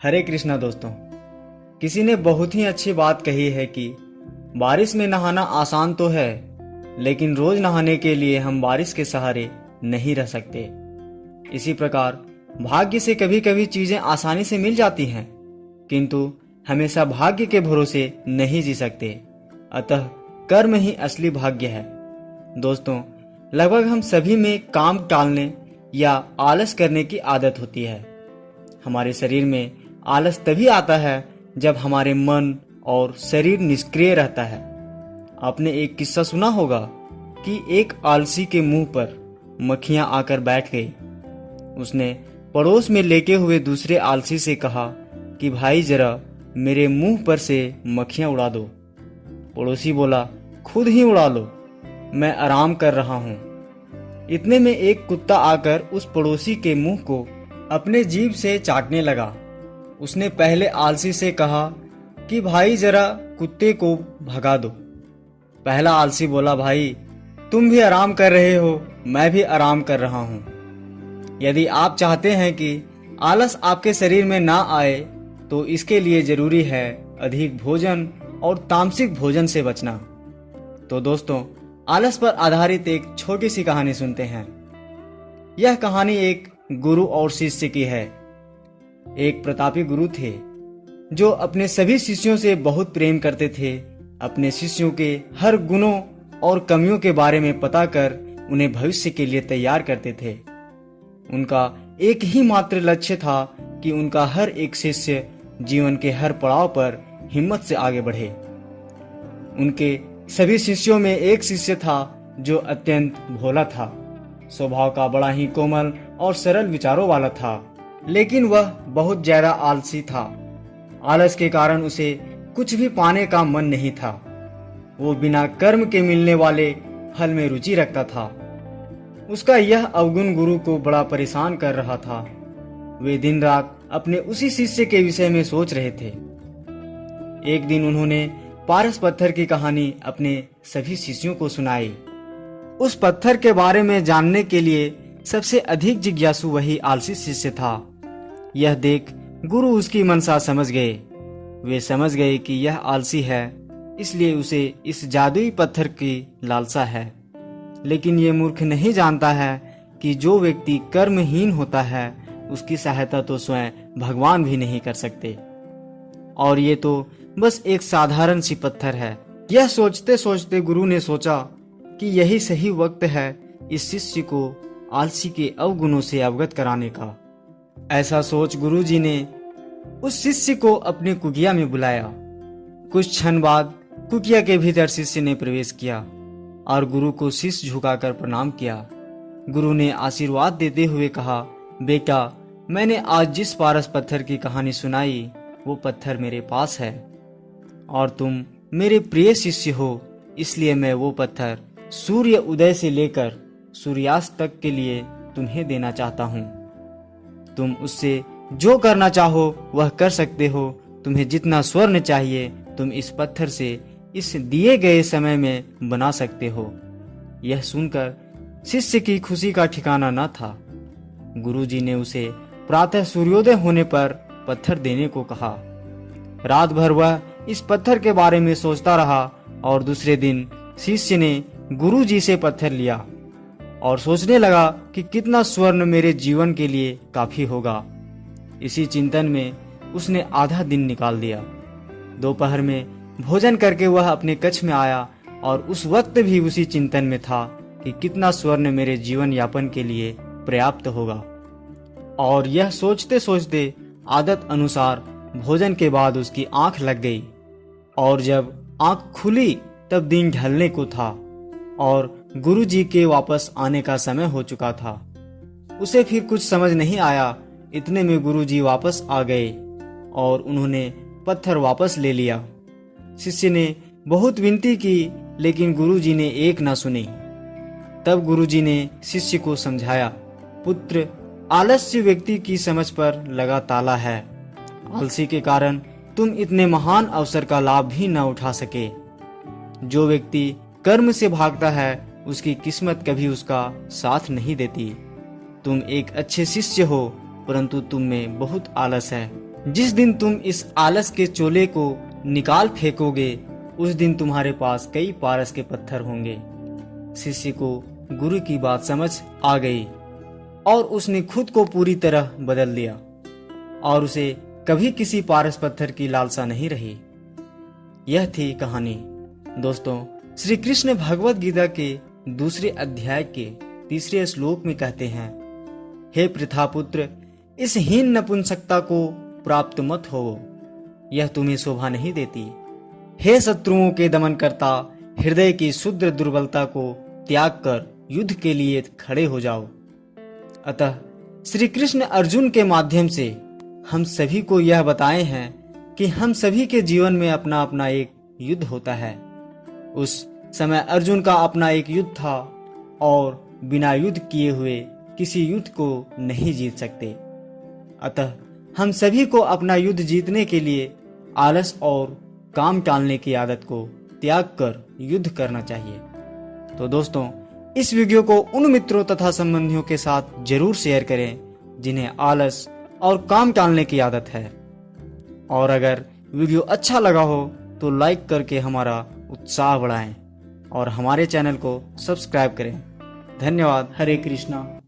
हरे कृष्णा दोस्तों। किसी ने बहुत ही अच्छी बात कही है कि बारिश में नहाना आसान तो है, लेकिन रोज नहाने के लिए हम बारिश के सहारे नहीं रह सकते। इसी प्रकार भाग्य से कभी कभी चीजें आसानी से मिल जाती हैं, किंतु हमेशा भाग्य के भरोसे नहीं जी सकते। अतः कर्म ही असली भाग्य है। दोस्तों, लगभग हम सभी में काम टालने या आलस करने की आदत होती है। हमारे शरीर में आलस तभी आता है जब हमारे मन और शरीर निष्क्रिय रहता है। आपने एक किस्सा सुना होगा कि एक आलसी के मुंह पर मक्खियां आकर बैठ गई। उसने पड़ोस में लेटे हुए दूसरे आलसी से कहा कि भाई जरा मेरे मुंह पर से मक्खियां उड़ा दो। पड़ोसी बोला, खुद ही उड़ा लो, मैं आराम कर रहा हूं। इतने में एक कुत्ता आकर उस पड़ोसी के मुंह को अपने जीभ से चाटने लगा। उसने पहले आलसी से कहा कि भाई जरा कुत्ते को भगा दो। पहला आलसी बोला, भाई तुम भी आराम कर रहे हो, मैं भी आराम कर रहा हूं। यदि आप चाहते हैं कि आलस आपके शरीर में ना आए, तो इसके लिए जरूरी है अधिक भोजन और तामसिक भोजन से बचना। तो दोस्तों, आलस पर आधारित एक छोटी सी कहानी सुनते हैं। यह कहानी एक गुरु और शिष्य की है। एक प्रतापी गुरु थे जो अपने सभी शिष्यों से बहुत प्रेम करते थे। अपने शिष्यों के हर गुणों और कमियों के बारे में पता कर उन्हें भविष्य के लिए तैयार करते थे। उनका एक ही मात्र लक्ष्य था कि उनका हर एक शिष्य जीवन के हर पड़ाव पर हिम्मत से आगे बढ़े। उनके सभी शिष्यों में एक शिष्य था जो अत्यंत भोला था, स्वभाव का बड़ा ही कोमल और सरल विचारों वाला था, लेकिन वह बहुत ज्यादा आलसी था। आलस के कारण उसे कुछ भी पाने का मन नहीं था। वो बिना कर्म के मिलने वाले फल में रुचि रखता था। उसका यह अवगुण गुरु को बड़ा परेशान कर रहा था। वे दिन रात अपने उसी शिष्य के विषय में सोच रहे थे। एक दिन उन्होंने पारस पत्थर की कहानी अपने सभी शिष्यों को सुनाई। उस पत्थर के बारे में जानने के लिए सबसे अधिक जिज्ञासु वही आलसी शिष्य था। यह देख गुरु उसकी मनसा समझ गए। वे समझ गए कि यह आलसी है, इसलिए उसे इस जादुई पत्थर की लालसा है। लेकिन ये मूर्ख नहीं जानता है कि जो व्यक्ति कर्महीन होता है उसकी सहायता तो स्वयं भगवान भी नहीं कर सकते, और ये तो बस एक साधारण सी पत्थर है। यह सोचते सोचते गुरु ने सोचा कि यही सही वक्त है इस शिष्य को आलसी के अवगुणों से अवगत कराने का। ऐसा सोच गुरुजी ने उस शिष्य को अपने कुटिया में बुलाया। कुछ क्षण बाद कुटिया के भीतर शिष्य ने प्रवेश किया और गुरु को शीश झुकाकर प्रणाम किया। गुरु ने आशीर्वाद देते हुए कहा, बेटा, मैंने आज जिस पारस पत्थर की कहानी सुनाई वो पत्थर मेरे पास है, और तुम मेरे प्रिय शिष्य हो, इसलिए मैं वो पत्थर सूर्य उदय से लेकर सूर्यास्त तक के लिए तुम्हें देना चाहता हूँ। तुम उससे जो करना चाहो वह कर सकते हो। तुम्हें जितना स्वर्ण चाहिए तुम इस पत्थर से इस दिए गए समय में बना सकते हो। यह सुनकर शिष्य की खुशी का ठिकाना न था। गुरुजी ने उसे प्रातः सूर्योदय होने पर पत्थर देने को कहा। रात भर वह इस पत्थर के बारे में सोचता रहा और दूसरे दिन शिष्य ने गुरुजी से पत्थर लिया और सोचने लगा कि कितना स्वर्ण मेरे जीवन के लिए काफी होगा। इसी चिंतन में उसने आधा दिन निकाल दिया। दोपहर में भोजन करके वह अपने कक्ष में आया और उस वक्त भी उसी चिंतन में था कि कितना स्वर्ण मेरे जीवन यापन के लिए पर्याप्त होगा। और यह सोचते सोचते आदत अनुसार भोजन के बाद उसकी आंख लग गई, और जब आंख खुली तब दिन ढलने को था और गुरुजी के वापस आने का समय हो चुका था। उसे फिर कुछ समझ नहीं आया। इतने में गुरुजी वापस आ गए और उन्होंने पत्थर वापस ले लिया। शिष्य ने बहुत विनती की, लेकिन गुरुजी ने एक ना सुनी। तब गुरुजी ने शिष्य को समझाया, पुत्र, आलस्य व्यक्ति की समझ पर लगा ताला है। आलसी के कारण तुम इतने महान अवसर का लाभ भी न उठा सके। जो व्यक्ति कर्म से भागता है उसकी किस्मत कभी उसका साथ नहीं देती। तुम एक अच्छे शिष्य हो, परंतु तुम में बहुत आलस है। जिस दिन तुम इस आलस के चोले को निकाल फेंकोगे, उस दिन तुम्हारे पास कई पारस के पत्थर होंगे। शिष्य को गुरु की बात समझ आ गई और उसने खुद को पूरी तरह बदल दिया और उसे कभी किसी पारस पत्थर की लालसा नहीं रही। यह थी कहानी। दोस्तों, श्री कृष्ण भगवत गीता के दूसरे अध्याय के 3 श्लोक में कहते हैं, हे पृथापुत्र, इस हीन नपुंसकता को प्राप्त मत हो, यह तुम्हें शोभा नहीं देती। हे शत्रुओं के दमन करता, हृदय की शुद्र दुर्बलता को त्याग कर युद्ध के लिए खड़े हो जाओ। अतः श्री कृष्ण अर्जुन के माध्यम से हम सभी को यह बताए हैं कि हम सभी के जीवन में अपना अपना एक युद्ध होता है। उस समय अर्जुन का अपना एक युद्ध था और बिना युद्ध किए हुए किसी युद्ध को नहीं जीत सकते। अतः हम सभी को अपना युद्ध जीतने के लिए आलस और काम टालने की आदत को त्याग कर युद्ध करना चाहिए। तो दोस्तों, इस वीडियो को उन मित्रों तथा संबंधियों के साथ जरूर शेयर करें जिन्हें आलस और काम टालने की आदत है। और अगर वीडियो अच्छा लगा हो तो लाइक करके हमारा उत्साह बढ़ाएं और हमारे चैनल को सब्सक्राइब करें। धन्यवाद। हरे कृष्णा।